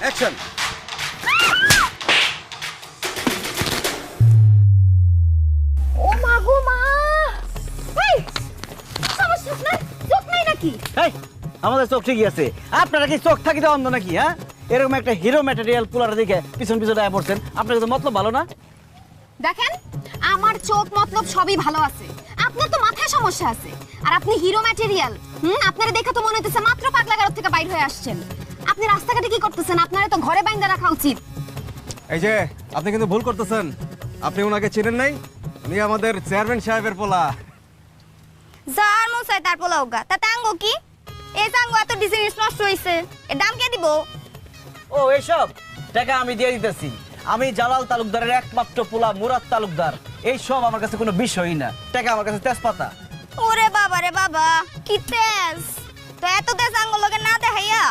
Action. ও মা গো মা, এই সমস্যা নাই, চোখ নাই নাকি? এই আমাদের চোখ ঠিকই আছে, আপনারা কি চোখ থাকিতে অন্ধ নাকি? হ্যাঁ, এরকম একটা হিরো ম্যাটেরিয়াল পোলার দেখে পিছন পিছনে আয়া পড়ছেন, আপনার তো মতলব ভালো না? দেখেন, আমার চোখ মতলব সবই ভালো আছে, আপনার তো মাথায় সমস্যা আছে। আর আপনি হিরো ম্যাটেরিয়াল, আপনারা দেখে তো মনে হইতেছে মাত্র পাগলা গারদ থেকে বাইর হয়ে আসছেন। আপনি রাস্তাঘাটে কি করতেছেন? আপনারা তো ঘরে বাইন্দা রাখা উচিত। এই যে আপনি কিন্তু ভুল করতেছেন, আপনি ওনাকে চিনেন নাই, উনি আমাদের চেয়ারম্যান সাহেবের পোলা। যার মশাই তার পোলা হোগা, তা টাঙ্গো কি? এই টাঙ্গো এত ডিজাইন নষ্ট হইছে, এর দাম কে দিব? ও এইসব টাকা আমি দিয়ে দিতেছি। আমি জালাল তালুকদারের একমাত্র পোলা মুরাদ তালুকদার। এই সব আমার কাছে কোনো বিষয়ই না, টাকা আমার কাছে তেজপাতা। ওরে বাবা রে বাবা, কি তেজ! তো এত তেজ আঙ্গুল লগে না দেখাইয়া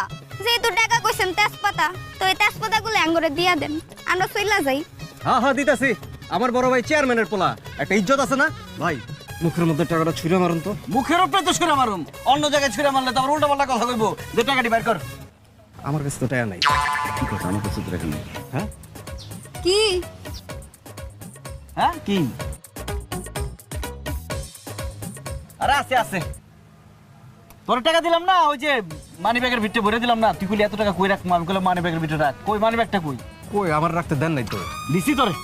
যেহেতু টাকা কইছেন তেজপাতা, তো এই তেজপাতা গুলো আঙ্গুরে দিয়া দেন, আমরা চইলা যাই। হ্যাঁ হ্যাঁ দিতেছি, আমার বড় ভাই চেয়ারম্যানের পোলা, একটা ইজ্জত আছে না ভাই? মুখের মধ্যে টাকাটা ছুঁড়ে মারুন তো। মুখের উপরে তো ছুঁড়ে মারুম, অন্য জায়গায় ছুঁড়ে মারলে তো আবার উল্টা পাল্টা কথা কইবো। যে টাকাটি বের কর। আমার কাছে তো টাকা নাই। কি কথা, আমার কাছে তো টাকা নেই? হ্যাঁ কি হ্যাঁ কি? আরে আছে আছে, তোর টাকা দিলাম না, ওই যে মানি ব্যাগের ভিতরে ভরে দিলাম না। তুই কইলি এত টাকা কই রাখবো, আমি কইলাম মানি ব্যাগের ভিতরে রাখ। কই মানি ব্যাগটা কই? কই, আমার রাখতে দেন নাই তো। দিছি তোরে।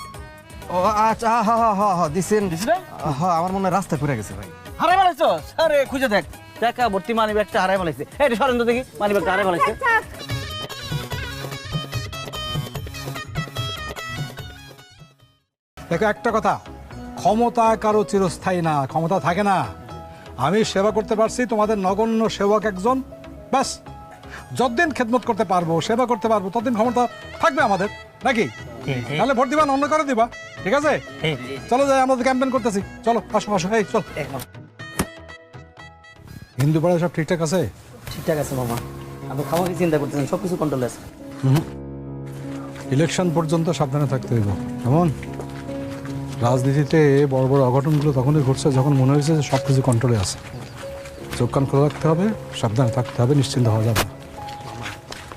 ও আচ্ছা, হ্যাঁ হ্যাঁ হ্যাঁ হ্যাঁ দিছেন। দিছি না? হ্যাঁ, আমার মনে হয় রাস্তা ঘুরে গেছে ভাই। হারাই ফেলাইছো? আরে খুঁজে দেখ, টাকা ভর্তি মানি ব্যাগটা হারাই ফেলাইছে। এই সরেন তো দেখি, মানি ব্যাগটা হারাই ফেলাইছে। দেখো একটা কথা, ক্ষমতা কারো চিরস্থায়ী না, ক্ষমতা থাকে না। আমি সেবা করতে পারছি, তোমাদের নগণ্য সেবক একজন, ব্যাস। যতদিন খেদমত করতে পারবো, সেবা করতে পারবো, ততদিন ক্ষমতা থাকবে আমাদের, নাকি? তাহলে ভোট দিবা না অন্য কারো দিবা, ঠিক আছে? চলো যাই, আমাদের ক্যাম্পেইন করতেছি। চলো আসো আসো, এই চল। হিন্দু পাড়ায় সব ঠিকঠাক আছে? ঠিকঠাক আছে মামা, আপনি খামাকে চিন্তা করতেছেন, সবকিছু কন্ট্রোলে আছে। ইলেকশন পর্যন্ত সাবধানে থাকতে হইব। কেমন? রাজনীতিতে বড় বড় অঘটনগুলো তখনই ঘটছে যখন মনে হয়েছে যে সব কিছু কন্ট্রোলে আছে। চোখ কান খোলা রাখতে হবে, সাবধানে থাকতে হবে, নিশ্চিন্ত হওয়া যাবে না।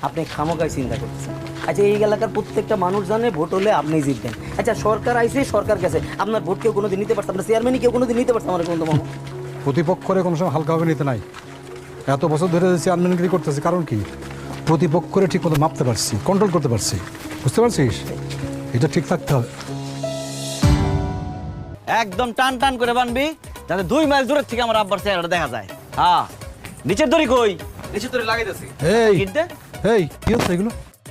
আপনি খামোকায় চিন্তা করতেছেন। আচ্ছা, এই এলাকার প্রত্যেকটা মানুষ জানে ভোট হলে আপনিই জিতবেন। আচ্ছা, সরকার আইছে, সরকার গেছে, আপনার ভোট কেউ কোনোদিন নিতে পারছে? আপনার চেয়ারম্যানই কেউ কোনোদিন নিতে পারছে? আমার কোনো মামা প্রতিপক্ষরে কোনো সময় হালকাভাবে নিতে নাই। এত বছর ধরে চেয়ারম্যানগিরি করতেছি, কারণ কি? প্রতিপক্ষরে ঠিক মতো মাপতে পারছি, কন্ট্রোল করতে পারছি। বুঝতে পারছিস? এটা ঠিক থাকতে হবে। একদম টান টান করে বানবি, যাতে 2 মাইল দূরের থেকে আমার আব্বার চেহারাটা দেখা যায়। হ্যাঁ, নিচের দড়ি কই? নিচে তোরে লাগাইতেছি। এই গিট দে। এই কি হচ্ছে এগুলো?